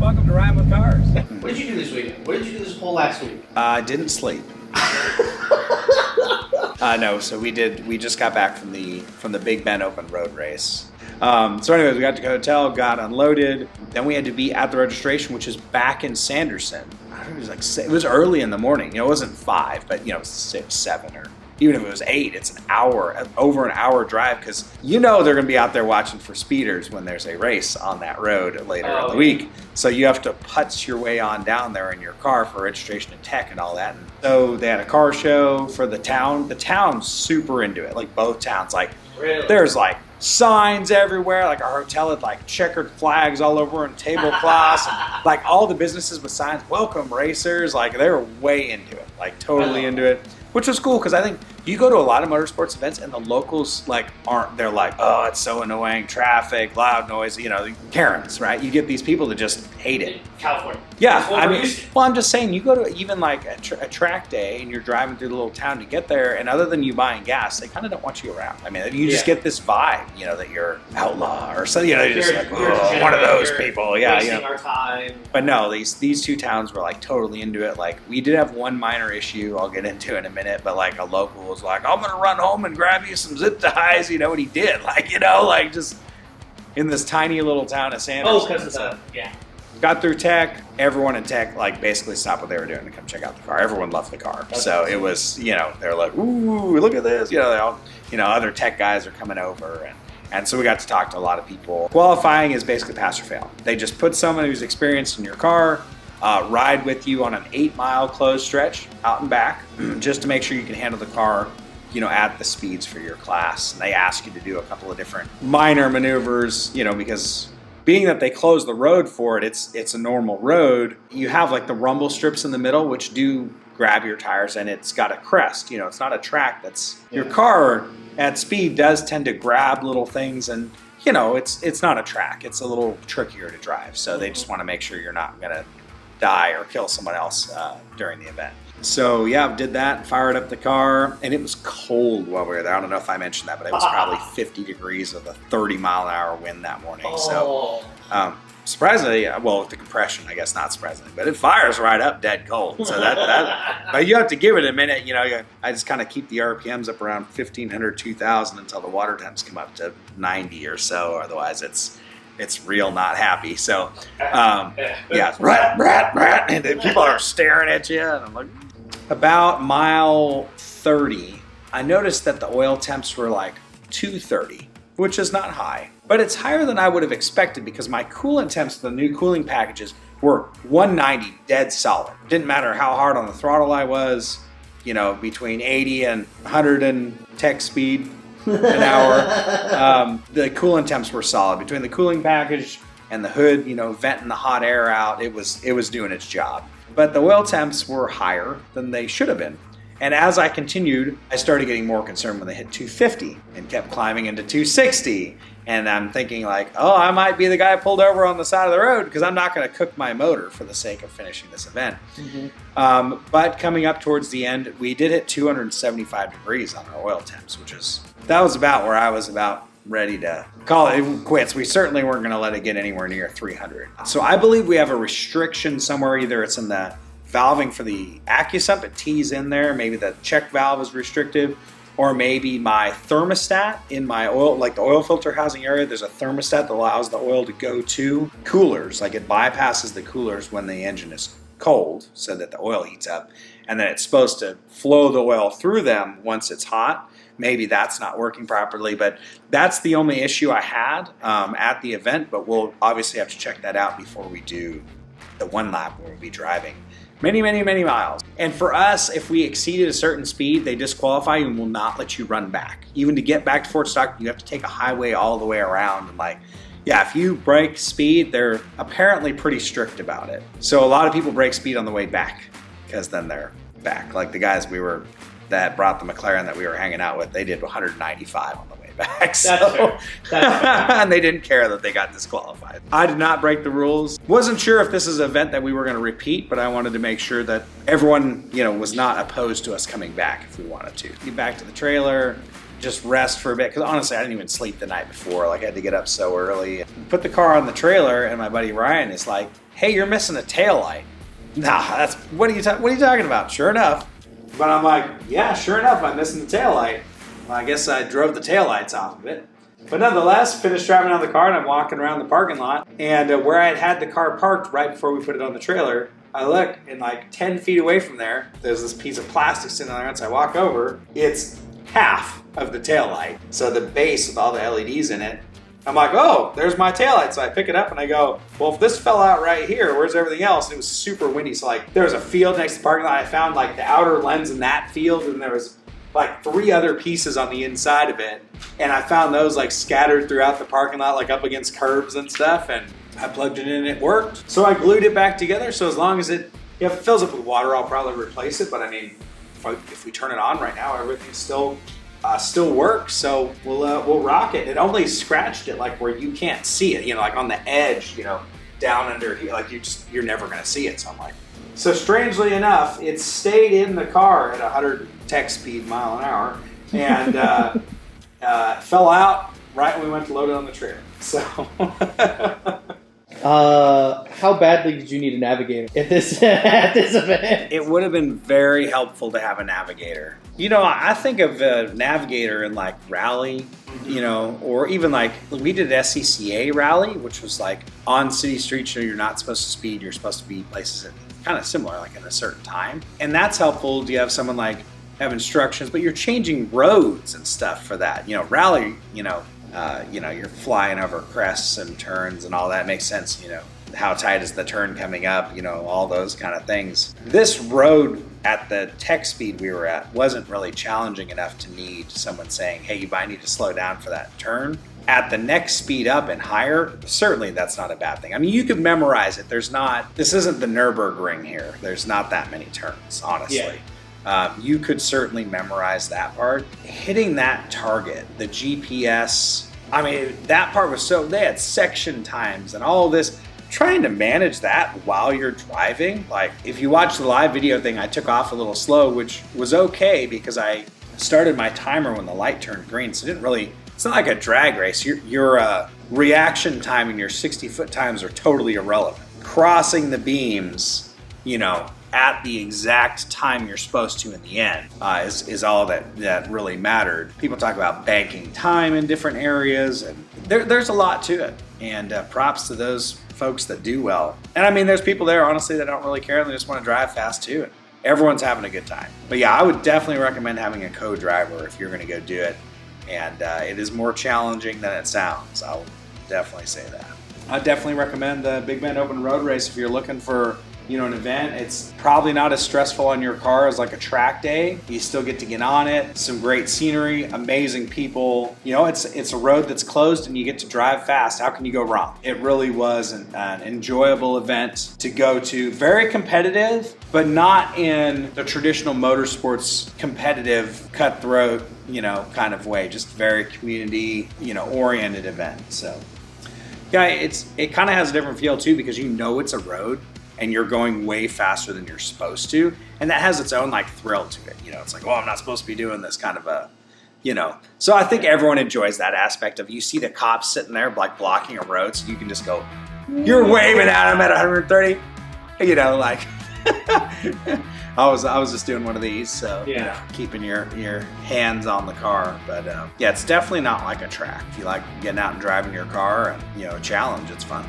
Welcome to Rhyme with Cars. What did you do this weekend? What did you do this whole last week? I didn't sleep. No, so we just got back from the Big Bend Open Road Race. So anyways, we got to the hotel, got unloaded. Then we had to be at the registration, which is back in Sanderson. I don't know, it was early in the morning. It wasn't 5, but 6, 7, or even if it was 8, it's over an hour drive, because they're going to be out there watching for speeders when there's a race on that road later in the week. So you have to putz your way on down there in your car for registration and tech and all that. And so they had a car show for the town. The town's super into it, like both towns. Like, really? There's like signs everywhere. Like our hotel had like checkered flags all over and tablecloths. And, like all the businesses with signs, welcome racers. Like they're way into it, like totally into it. Which was cool, because I think you go to a lot of motorsports events and the locals they're like, oh, it's so annoying, traffic, loud noise, Karens, right? You get these people that just hate it. California. Yeah, I'm just saying, you go to even like a track day and you're driving through the little town to get there, and other than you buying gas, they kind of don't want you around. I mean, you just get this vibe, that you're outlaw or something. You're just like, oh, one of those people. Yeah, wasting our time. But no, these two towns were like totally into it. Like we did have one minor issue I'll get into in a minute, but like a local was like, I'm gonna run home and grab you some zip ties, what he did. Like just in this tiny little town of Sanderson. Oh, because of that, yeah. Got through tech. Everyone in tech basically stopped what they were doing to come check out the car. Everyone loved the car. That's so awesome. It was, they're like, ooh, look at this. They all, other tech guys are coming over, and so we got to talk to a lot of people. Qualifying is basically pass or fail. They just put someone who's experienced in your car, ride with you on an 8-mile closed stretch out and back, just to make sure you can handle the car, at the speeds for your class. And they ask you to do a couple of different minor maneuvers, because being that they close the road for it, it's a normal road. You have like the rumble strips in the middle, which do grab your tires, and it's got a crest. It's not a track. Your car at speed does tend to grab little things, and it's not a track. It's a little trickier to drive. So they just want to make sure you're not gonna die or kill someone else during the event. So yeah, did that, fired up the car, and it was cold while we were there. I don't know if I mentioned that, but it was probably 50 degrees with a 30-mile-an-hour wind that morning. Oh. So surprisingly, with the compression, I guess not surprisingly, but it fires right up dead cold. So but you have to give it a minute. I just kind of keep the RPMs up around 1,500, 2,000 until the water temps come up to 90 or so. Otherwise, it's real not happy. So, yeah, rat, and then people are staring at you, and I'm like, about mile 30, I noticed that the oil temps were like 230, which is not high, but it's higher than I would have expected, because my coolant temps, the new cooling packages, were 190 dead solid. Didn't matter how hard on the throttle I was, between 80 and 100 and tech speed an hour. The coolant temps were solid. Between the cooling package and the hood, venting the hot air out, it was doing its job. But the oil temps were higher than they should have been. And as I continued, I started getting more concerned when they hit 250 and kept climbing into 260. And I'm thinking like, oh, I might be the guy pulled over on the side of the road, because I'm not going to cook my motor for the sake of finishing this event. Mm-hmm. But coming up towards the end, we did hit 275 degrees on our oil temps, that was about where I was about ready to call it quits. We certainly weren't going to let it get anywhere near 300. So I believe we have a restriction somewhere. Either it's in the valving for the AccuSump, it tees in there. Maybe the check valve is restrictive, or maybe my thermostat in my oil, like the oil filter housing area, there's a thermostat that allows the oil to go to coolers. Like it bypasses the coolers when the engine is cold so that the oil heats up, and then it's supposed to flow the oil through them once it's hot. Maybe that's not working properly, but that's the only issue I had at the event. But we'll obviously have to check that out before we do the one lap where we'll be driving many, many, many miles. And for us, if we exceeded a certain speed, they disqualify you and will not let you run back. Even to get back to Fort Stockton, you have to take a highway all the way around. And if you break speed, they're apparently pretty strict about it. So a lot of people break speed on the way back, because then they're back. Like the guys that brought the McLaren that we were hanging out with, they did 195 on the way back. So. That's fair. That's fair. And they didn't care that they got disqualified. I did not break the rules. Wasn't sure if this is an event that we were going to repeat, but I wanted to make sure that everyone, was not opposed to us coming back if we wanted to. Get back to the trailer, just rest for a bit, because honestly, I didn't even sleep the night before. I had to get up so early. Put the car on the trailer, and my buddy Ryan is like, hey, you're missing a taillight. Nah, what are you talking about? Sure enough. But I'm like, yeah, sure enough, I'm missing the taillight. Well, I guess I drove the taillights off of it. But nonetheless, finished driving on the car, and I'm walking around the parking lot. And where I had the car parked right before we put it on the trailer, I look, and like 10 feet away from there, there's this piece of plastic sitting on the ground. So I walk over. It's half of the taillight. So the base with all the LEDs in it. I'm like, oh, there's my taillight. So I pick it up and I go, well, if this fell out right here, where's everything else? And it was super windy. So like there was a field next to the parking lot. I found like the outer lens in that field, and there was like 3 other pieces on the inside of it. And I found those like scattered throughout the parking lot, like up against curbs and stuff. And I plugged it in and it worked. So I glued it back together. So as long as if it fills up with water, I'll probably replace it. But I mean, if we turn it on right now, everything still works. So we'll rock it. It only scratched it like where you can't see it, like on the edge, down under here, like you're never gonna see it. So I'm like, so strangely enough, it stayed in the car at 100 tech speed mile an hour, and fell out right when we went to load it on the trailer. So. How badly did you need a navigator at this event? It would have been very helpful to have a navigator. I think of a navigator in like rally, or even like we did SCCA rally, which was like on city streets. You're not supposed to speed. You're supposed to be places that kind of similar, like in a certain time, and that's helpful. Do you have someone like have instructions, but you're changing roads and stuff for that. Rally, you're flying over crests and turns and all that. Makes sense. How tight is the turn coming up? All those kind of things. This road at the tech speed we were at wasn't really challenging enough to need someone saying, hey, you might need to slow down for that turn. At the next speed up and higher, certainly that's not a bad thing. I mean, you could memorize it. This isn't the Nürburgring here. There's not that many turns, honestly. Yeah. You could certainly memorize that part. Hitting that target, the GPS, I mean, that part was they had section times and all this. Trying to manage that while you're driving, like if you watch the live video thing, I took off a little slow, which was okay because I started my timer when the light turned green. So it's not like a drag race. Your reaction time and your 60-foot times are totally irrelevant. Crossing the beams, at the exact time you're supposed to in the end is all that really mattered. People talk about banking time in different areas, and there's a lot to it. And props to those folks that do well. And I mean, there's people there, honestly, that don't really care. They just want to drive fast too. And everyone's having a good time. But yeah, I would definitely recommend having a co-driver if you're going to go do it. And it is more challenging than it sounds. I'll definitely say that. I definitely recommend the Big Bend Open Road Race if you're looking for an event. It's probably not as stressful on your car as like a track day. You still get to get on it. Some great scenery, amazing people. It's a road that's closed and you get to drive fast. How can you go wrong? It really was an enjoyable event to go to. Very competitive, but not in the traditional motorsports competitive, cutthroat, kind of way. Just very community, oriented event. So, yeah, it kind of has a different feel too because it's a road. And you're going way faster than you're supposed to. And that has its own like thrill to it. It's like, I'm not supposed to be doing this kind of a, So I think everyone enjoys that aspect of you see the cops sitting there like blocking a road. So you can just go, you're waving at them at 130. Like I was just doing one of these. So keeping your hands on the car. But yeah, it's definitely not like a track. If you like getting out and driving your car and, a challenge, it's fun.